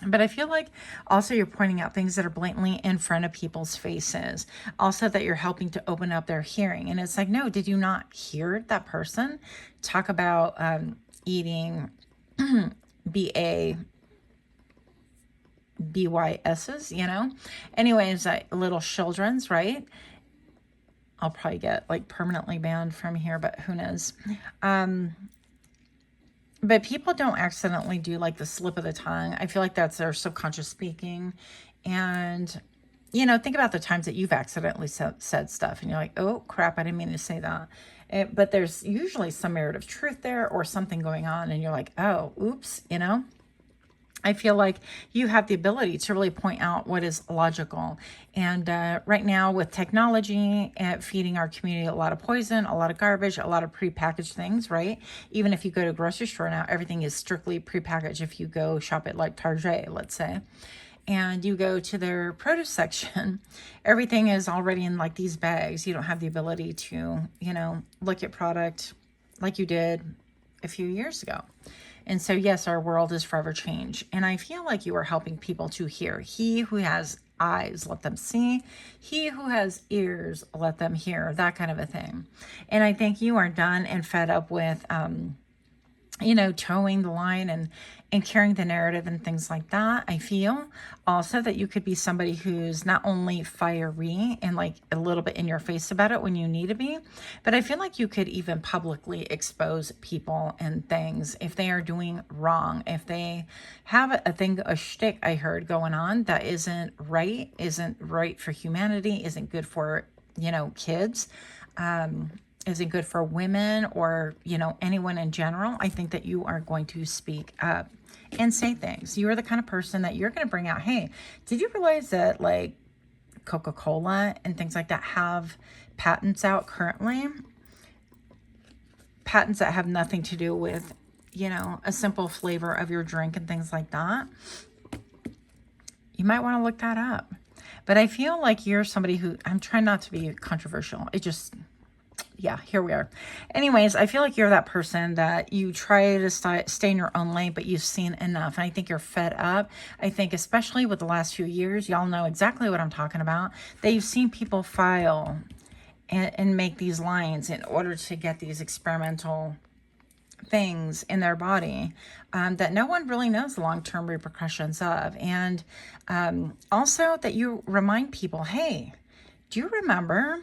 But I feel like also you're pointing out things that are blatantly in front of people's faces. Also that you're helping to open up their hearing. And it's like, no, did you not hear that person talk about eating BYS's, Anyways, little children's, right? I'll probably get like permanently banned from here, but who knows? But people don't accidentally do like the slip of the tongue. I feel like that's their subconscious speaking. And, think about the times that you've accidentally said stuff and you're like, oh crap, I didn't mean to say that. But there's usually some merit of truth there or something going on. And you're like, oh, oops, I feel like you have the ability to really point out what is logical. And right now with technology feeding our community a lot of poison, a lot of garbage, a lot of prepackaged things, right? Even if you go to a grocery store now, everything is strictly prepackaged if you go shop at like Target, let's say. and you go to their produce section, everything is already in like these bags. You don't have the ability to, you know, look at product like you did a few years ago. And so, yes, our world is forever changed. And I feel like you are helping people to hear. He who has eyes, let them see. He who has ears, let them hear. That kind of a thing. And I think you are done and fed up with, you know, towing the line and carrying the narrative and things like that. I feel also that you could be somebody who's not only fiery and like a little bit in your face about it when you need to be, but I feel like you could even publicly expose people and things if they are doing wrong, if they have a shtick I heard going on that isn't right for humanity, isn't good for, you know, kids, isn't good for women or, you know, anyone in general. I think that you are going to speak up and say things. You are the kind of person that you're going to bring out, hey, did you realize that like Coca-Cola and things like that have patents out currently? Patents that have nothing to do with, you know, a simple flavor of your drink and things like that. You might want to look that up. But I feel like you're somebody who, I'm trying not to be controversial. It just, yeah, here we are. Anyways, I feel like you're that person that you try to stay in your own lane, but you've seen enough. And I think you're fed up. I think especially with the last few years, y'all know exactly what I'm talking about, that you've seen people file and make these lines in order to get these experimental things in their body that no one really knows the long-term repercussions of. And also that you remind people, hey, do you remember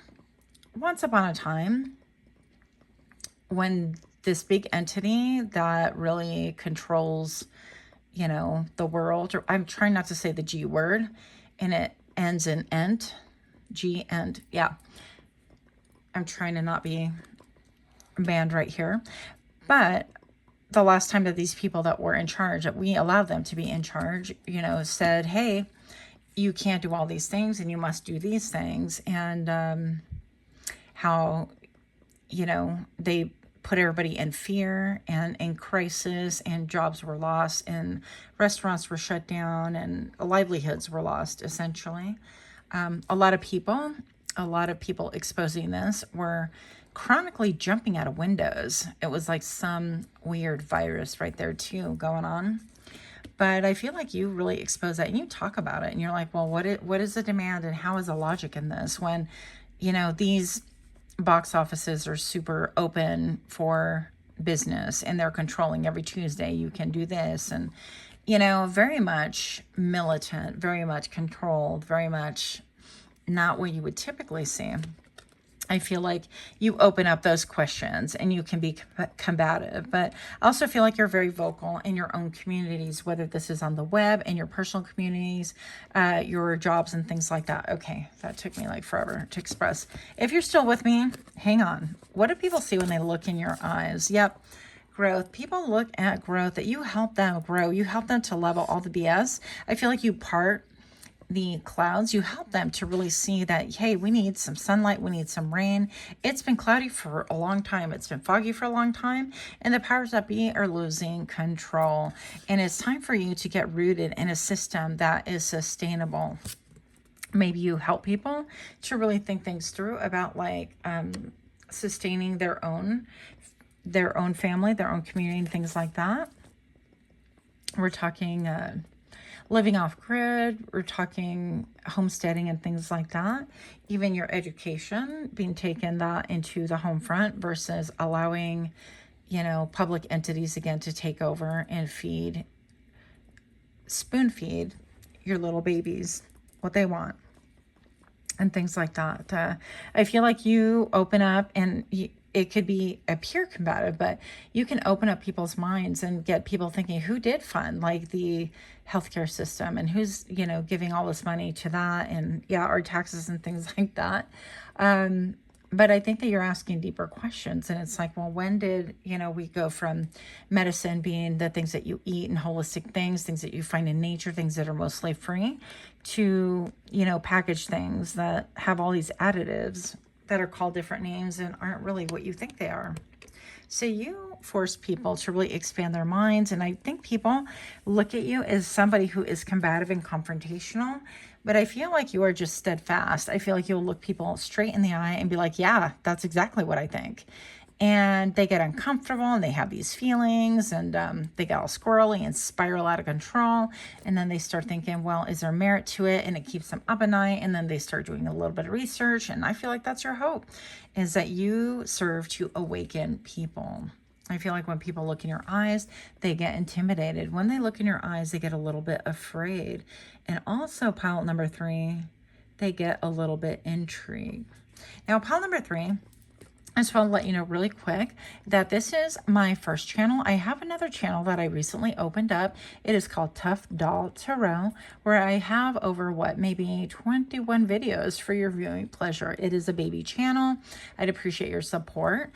once upon a time when this big entity that really controls, you know, the world, or I'm trying not to say the G word, and it ends in ent, G end, yeah. I'm trying to not be banned right here. But the last time that these people that were in charge, that we allowed them to be in charge, you know, said, hey, you can't do all these things and you must do these things. And how, you know, they put everybody in fear and in crisis, and jobs were lost and restaurants were shut down and livelihoods were lost, essentially. A lot of people exposing this were chronically jumping out of windows. It was like some weird virus right there too going on. But I feel like you really expose that and you talk about it and you're like, well, what is the demand and how is the logic in this when, you know, these box offices are super open for business and they're controlling every Tuesday you can do this, and, you know, very much militant, very much controlled, very much not what you would typically see. I feel like you open up those questions and you can be combative, but I also feel like you're very vocal in your own communities, whether this is on the web, in your personal communities, your jobs and things like that. Okay, that took me like forever to express. If you're still with me, hang on. What do people see when they look in your eyes? Yep. Growth. People look at growth, that you help them grow. You help them to level all the BS. I feel like you part the clouds. You help them to really see that, hey, we need some sunlight, we need some rain. It's been cloudy for a long time, it's been foggy for a long time, and the powers that be are losing control, and it's time for you to get rooted in a system that is sustainable. Maybe you help people to really think things through about like sustaining their own family, their own community, and things like that. We're talking living off grid, we're talking homesteading and things like that. Even your education, being taken that into the home front versus allowing, you know, public entities again to take over and spoon feed your little babies what they want and things like that. I feel like you open up, and it could be appear combative, but you can open up people's minds and get people thinking, who did fund like the healthcare system, and who's, you know, giving all this money to that, and yeah, our taxes and things like that. But I think that you're asking deeper questions, and it's like, well, when did, you know, we go from medicine being the things that you eat and holistic things that you find in nature, things that are mostly free, to, you know, packaged things that have all these additives that are called different names and aren't really what you think they are. So you can't force people to really expand their minds. And I think people look at you as somebody who is combative and confrontational, but I feel like you are just steadfast. I feel like you'll look people straight in the eye and be like, yeah, that's exactly what I think. And they get uncomfortable and they have these feelings, and they get all squirrely and spiral out of control. And then they start thinking, well, is there merit to it? And it keeps them up at night. And then they start doing a little bit of research. And I feel like that's your hope, is that you serve to awaken people. I feel like when people look in your eyes, they get intimidated. When they look in your eyes, they get a little bit afraid. And also, pile number 3, they get a little bit intrigued. Now, pile number 3, I just want to let you know really quick that this is my first channel. I have another channel that I recently opened up. It is called Toughdolltarot, where I have over, maybe 21 videos for your viewing pleasure. It is a baby channel. I'd appreciate your support.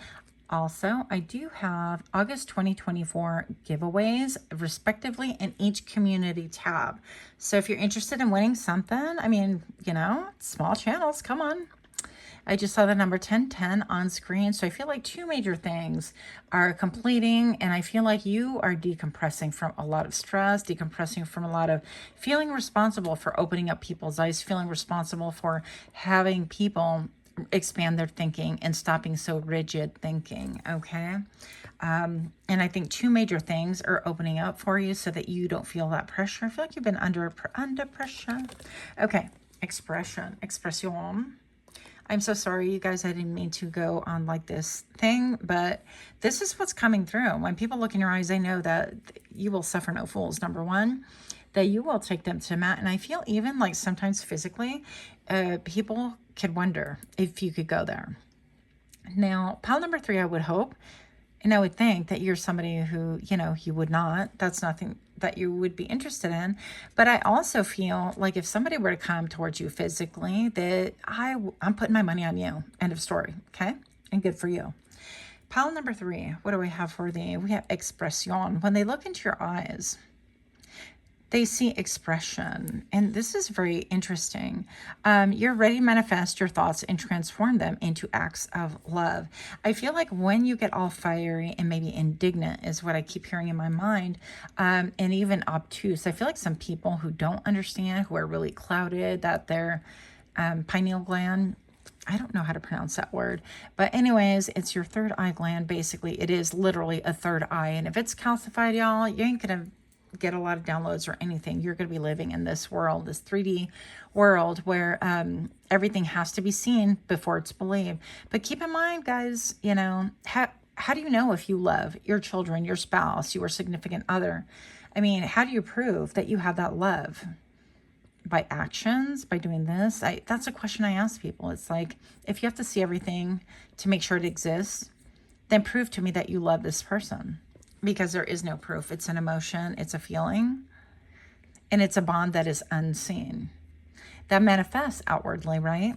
Also, I do have August 2024 giveaways, respectively, in each community tab. So if you're interested in winning something, I mean, you know, small channels, come on. I just saw the number 1010 on screen. So I feel like 2 major things are completing, and I feel like you are decompressing from a lot of stress, decompressing from a lot of feeling responsible for opening up people's eyes, feeling responsible for having people expand their thinking and stopping so rigid thinking, okay? And I think 2 major things are opening up for you so that you don't feel that pressure. I feel like you've been under pressure. Okay, expression. I'm so sorry, you guys. I didn't mean to go on like this thing, but this is what's coming through. When people look in your eyes, they know that you will suffer no fools. Number 1, that you will take them to mat. And I feel even like sometimes physically, people could wonder if you could go there. Now, pile number 3, I would hope, and I would think that you're somebody who, you know, you would not. That's nothing that you would be interested in. But I also feel like if somebody were to come towards you physically, that I'm putting my money on you. End of story. Okay? And good for you. Pile number 3, what do we have for thee? We have expression. When they look into your eyes, they see expression. And this is very interesting. You're ready to manifest your thoughts and transform them into acts of love. I feel like when you get all fiery and maybe indignant is what I keep hearing in my mind, and even obtuse. I feel like some people who don't understand, who are really clouded, that their pineal gland, I don't know how to pronounce that word, but anyways, it's your third eye gland. Basically, it is literally a third eye. And if it's calcified, y'all, you ain't gonna get a lot of downloads or anything. You're going to be living in this world, this 3D world where everything has to be seen before it's believed. But keep in mind, guys, you know, how do you know if you love your children, your spouse, your significant other? I mean, how do you prove that you have that love? By actions, by doing this? That's a question I ask people. It's like, if you have to see everything to make sure it exists, then prove to me that you love this person. Because there is no proof. It's an emotion, it's a feeling, and it's a bond that is unseen, that manifests outwardly, right?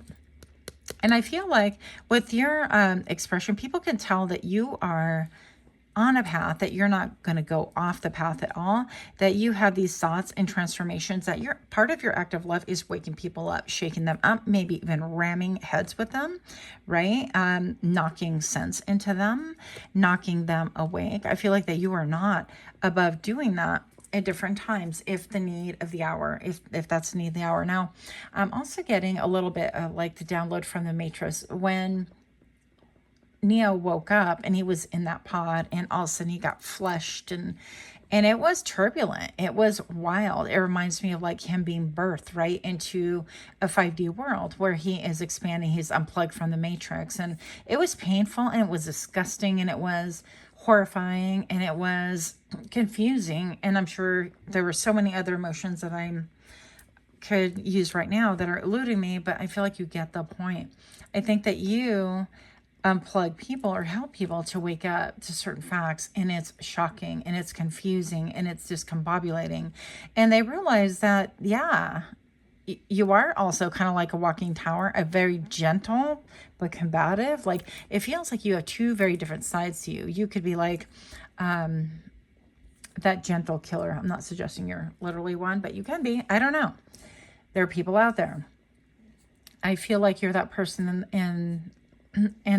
And I feel like with your expression, people can tell that you are on a path, that you're not going to go off the path at all, that you have these thoughts and transformations, that you're part of your act of love is waking people up, shaking them up, maybe even ramming heads with them, right? Knocking sense into them, knocking them awake. I feel like that you are not above doing that at different times if the need of the hour, if that's the need of the hour. Now, I'm also getting a little bit of like the download from the Matrix when Neo woke up and he was in that pod, and all of a sudden he got flushed, and it was turbulent. It was wild. It reminds me of like him being birthed right into a 5D world where he is expanding. He's unplugged from the Matrix, and it was painful, and it was disgusting, and it was horrifying, and it was confusing. And I'm sure there were so many other emotions that I could use right now that are eluding me, but I feel like you get the point. I think that you unplug people or help people to wake up to certain facts, and it's shocking and it's confusing and it's discombobulating, and they realize that, yeah, you are also kind of like a walking tower, a very gentle but combative. Like, it feels like you have 2 very different sides to you. You could be like that gentle killer. I'm not suggesting you're literally one, but you can be. I don't know. There are people out there. I feel like you're that person in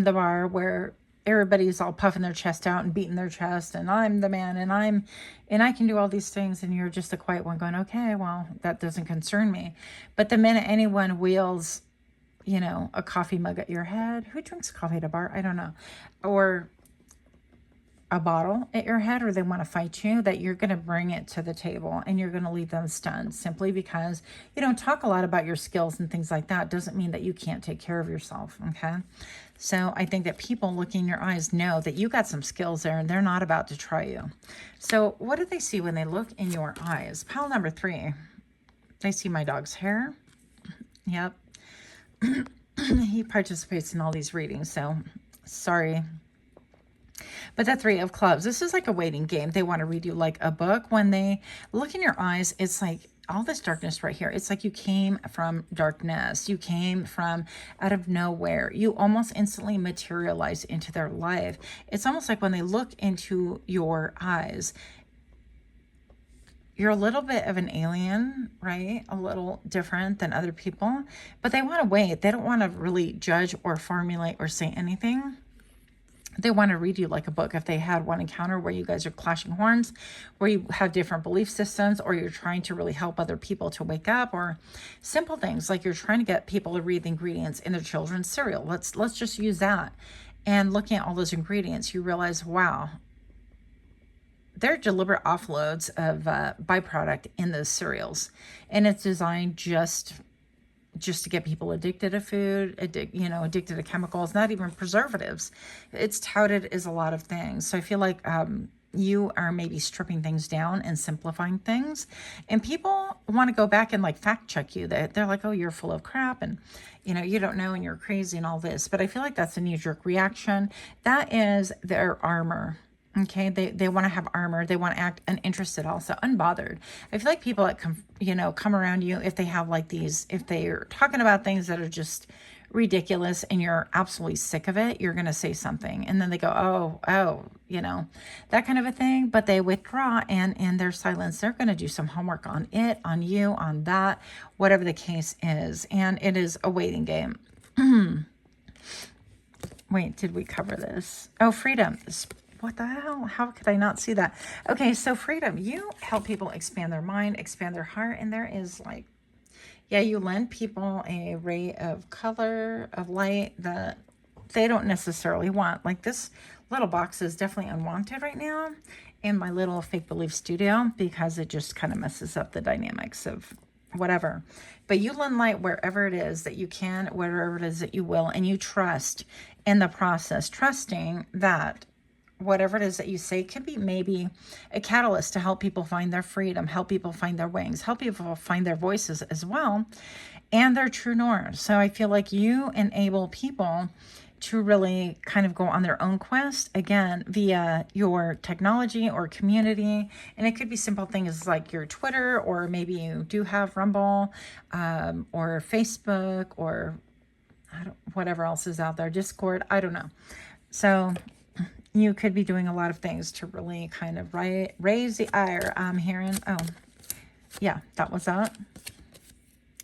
the bar where everybody's all puffing their chest out and beating their chest, and I'm the man, and I can do all these things, and you're just the quiet one going, okay, well, that doesn't concern me. But the minute anyone wheels, you know, a coffee mug at your head, who drinks coffee at a bar? I don't know. Or a bottle at your head, or they want to fight you, that you're going to bring it to the table and you're going to leave them stunned simply because you don't talk a lot about your skills and things like that. Doesn't mean that you can't take care of yourself. Okay. So I think that people looking in your eyes know that you got some skills there and they're not about to try you. So what do they see when they look in your eyes? Pile number 3. They see my dog's hair. Yep. He participates in all these readings, so sorry. But the 3 of clubs, this is like a waiting game. They want to read you like a book. When they look in your eyes, it's like all this darkness right here. It's like you came from darkness. You came from out of nowhere. You almost instantly materialize into their life. It's almost like when they look into your eyes, you're a little bit of an alien, right? A little different than other people, but they want to wait. They don't want to really judge or formulate or say anything. They want to read you like a book. If they had one encounter where you guys are clashing horns, where you have different belief systems, or you're trying to really help other people to wake up, or simple things like you're trying to get people to read the ingredients in their children's cereal. Let's just use that. And looking at all those ingredients, you realize, wow, they're deliberate offloads of byproduct in those cereals. And it's designed just to get people addicted to food, addicted to chemicals, not even preservatives. It's touted as a lot of things. So I feel like you are maybe stripping things down and simplifying things. And people want to go back and like fact check you. They're like, oh, you're full of crap, and you don't know, and you're crazy and all this. But I feel like that's a knee-jerk reaction. That is their armor. Okay, they want to have armor. They want to act uninterested, also unbothered. I feel like people that come around you, if they have like these, if they're talking about things that are just ridiculous and you're absolutely sick of it, you're going to say something, and then they go, oh, that kind of a thing. But they withdraw, and in their silence, they're going to do some homework on it, on you, on that, whatever the case is. And it is a waiting game. Wait, did we cover this? Oh, freedom. What the hell? How could I not see that? Okay, so freedom. You help people expand their mind, expand their heart. And there is like, yeah, you lend people a ray of color, of light that they don't necessarily want. Like this little box is definitely unwanted right now in my little fake belief studio, because it just kind of messes up the dynamics of whatever. But you lend light wherever it is that you can, wherever it is that you will. And you trust in the process, trusting that whatever it is that you say could be maybe a catalyst to help people find their freedom, help people find their wings, help people find their voices as well, and their true north. So I feel like you enable people to really kind of go on their own quest, again, via your technology or community. And it could be simple things like your Twitter, or maybe you do have Rumble, or Facebook, or whatever else is out there, Discord, I don't know. So you could be doing a lot of things to really kind of raise the ire. I'm hearing, oh, yeah, that was that.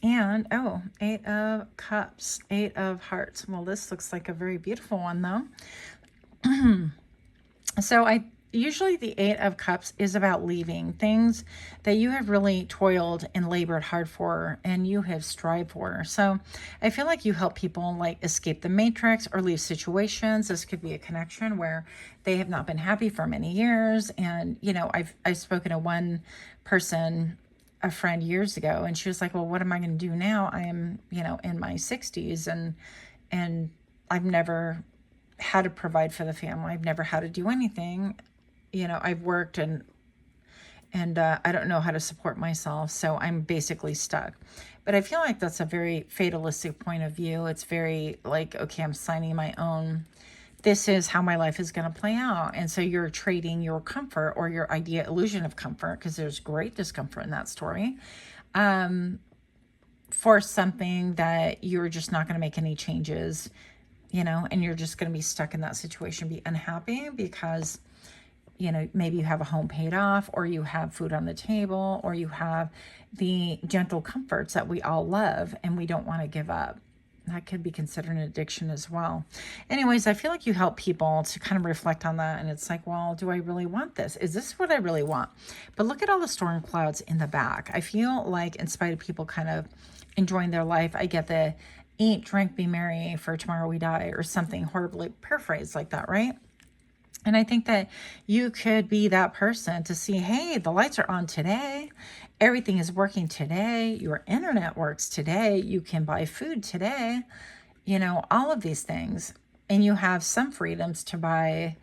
And, oh, 8 of Cups, 8 of Hearts. Well, this looks like a very beautiful one, though. So usually the 8 of Cups is about leaving things that you have really toiled and labored hard for, and you have strived for. So I feel like you help people like escape the matrix or leave situations. This could be a connection where they have not been happy for many years. And, I've spoken to one person, a friend, years ago, and she was like, well, what am I going to do now? I am, in my 60s, and I've never had to provide for the family. I've never had to do anything. I've worked and I don't know how to support myself. So I'm basically stuck. But I feel like that's a very fatalistic point of view. It's very like, okay, I'm signing my own. This is how my life is going to play out. And so you're trading your comfort or your illusion of comfort, because there's great discomfort in that story, for something that you're just not going to make any changes, and you're just going to be stuck in that situation, be unhappy because maybe you have a home paid off, or you have food on the table, or you have the gentle comforts that we all love and we don't want to give up. That could be considered an addiction as well. Anyways, I feel like you help people to kind of reflect on that. And it's like, well, do I really want this? Is this what I really want? But look at all the storm clouds in the back. I feel like in spite of people kind of enjoying their life, I get the eat, drink, be merry, for tomorrow we die, or something horribly paraphrased like that, right? And I think that you could be that person to see, hey, the lights are on today. Everything is working today. Your internet works today. You can buy food today. You know, all of these things. And you have some freedoms to buy,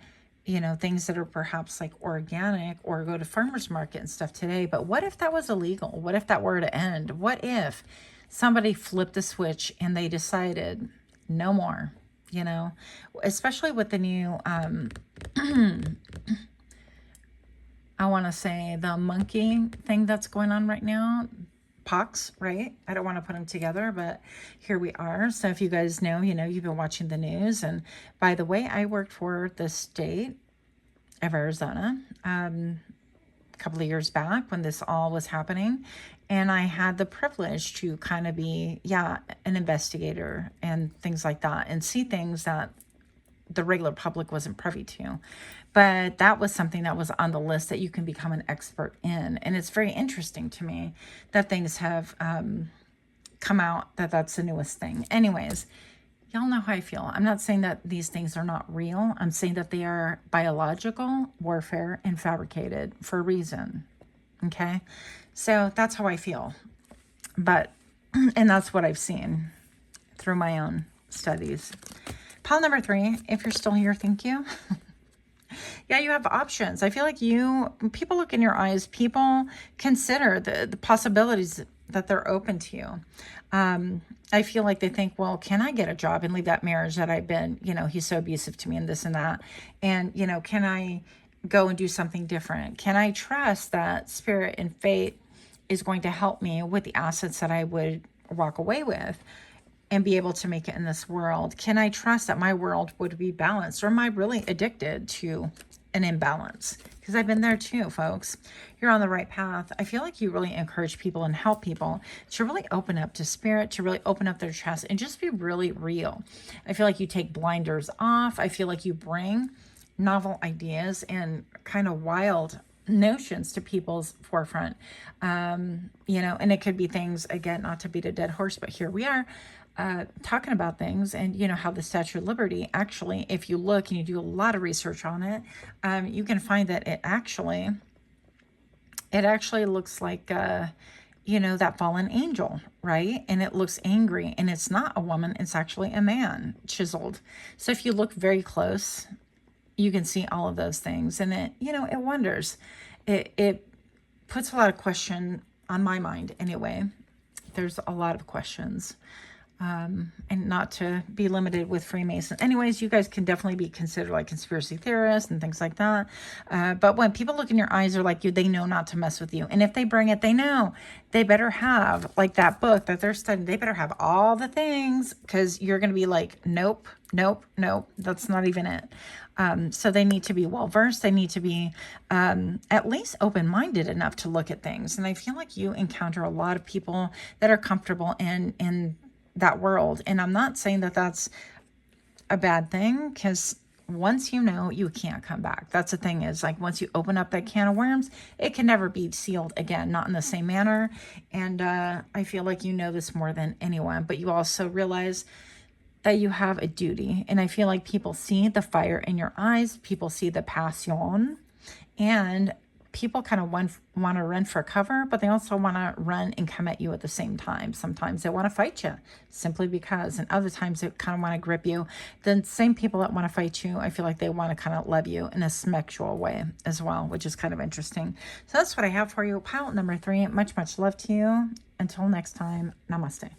you know, things that are perhaps like organic, or go to farmer's market and stuff today. But what if that was illegal? What if that were to end? What if somebody flipped the switch and they decided no more? You know, especially with the new, I want to say the monkey thing that's going on right now, pox, right? I don't want to put them together, but here we are. So if you guys know, you know, you've been watching the news. And by the way, I worked for the state of Arizona a couple of years back when this all was happening. And I had the privilege to kind of be, an investigator and things like that, and see things that the regular public wasn't privy to. But that was something that was on the list that you can become an expert in. And it's very interesting to me that things have come out that's the newest thing. Anyways, y'all know how I feel. I'm not saying that these things are not real. I'm saying that they are biological warfare and fabricated for a reason. Okay? So that's how I feel. But, and that's what I've seen through my own studies. Pile number 3, if you're still here, thank you. Yeah, you have options. I feel like people look in your eyes, people consider the possibilities that they're open to you. I feel like they think, well, can I get a job and leave that marriage that I've been, you know, he's so abusive to me and this and that. And, you know, can I go and do something different? Can I trust that spirit and fate is going to help me with the assets that I would walk away with and be able to make it in this world? Can I trust that my world would be balanced? Or am I really addicted to an imbalance? Because I've been there too, folks. You're on the right path. I feel like you really encourage people and help people to really open up to spirit, to really open up their chest and just be really real. I feel like you take blinders off. I feel like you bring novel ideas and kind of wild notions to people's forefront. You know, and it could be things, again, not to beat a dead horse, but here we are talking about things. And you know how the Statue of Liberty, actually, if you look and you do a lot of research on it, you can find that it actually looks like you know, that fallen angel, right? And it looks angry, and it's not a woman, it's actually a man chiseled. So if you look very close, you can see all of those things. And it, you know, it wonders. It puts a lot of question on my mind anyway. There's a lot of questions. And not to be limited with Freemason. Anyways, you guys can definitely be considered like conspiracy theorists and things like that. But when people look in your eyes, they're like you, they know not to mess with you. And if they bring it, they know they better have, like that book that they're studying, they better have all the things, because you're going to be like, nope, nope, nope, that's not even it. So they need to be well-versed. They need to be at least open-minded enough to look at things. And I feel like you encounter a lot of people that are comfortable in that world. And I'm not saying that that's a bad thing, because once you know, you can't come back. That's the thing, is like once you open up that can of worms, it can never be sealed again, not in the same manner. And I feel like you know this more than anyone, but you also realize that you have a duty. And I feel like people see the fire in your eyes, people see the passion, and people kind of want to run for cover, but they also want to run and come at you at the same time. Sometimes they want to fight you simply because, and other times they kind of want to grip you. The same people that want to fight you, I feel like they want to kind of love you in a sexual way as well, which is kind of interesting. So that's what I have for you. Pile number 3, much, much love to you. Until next time, namaste.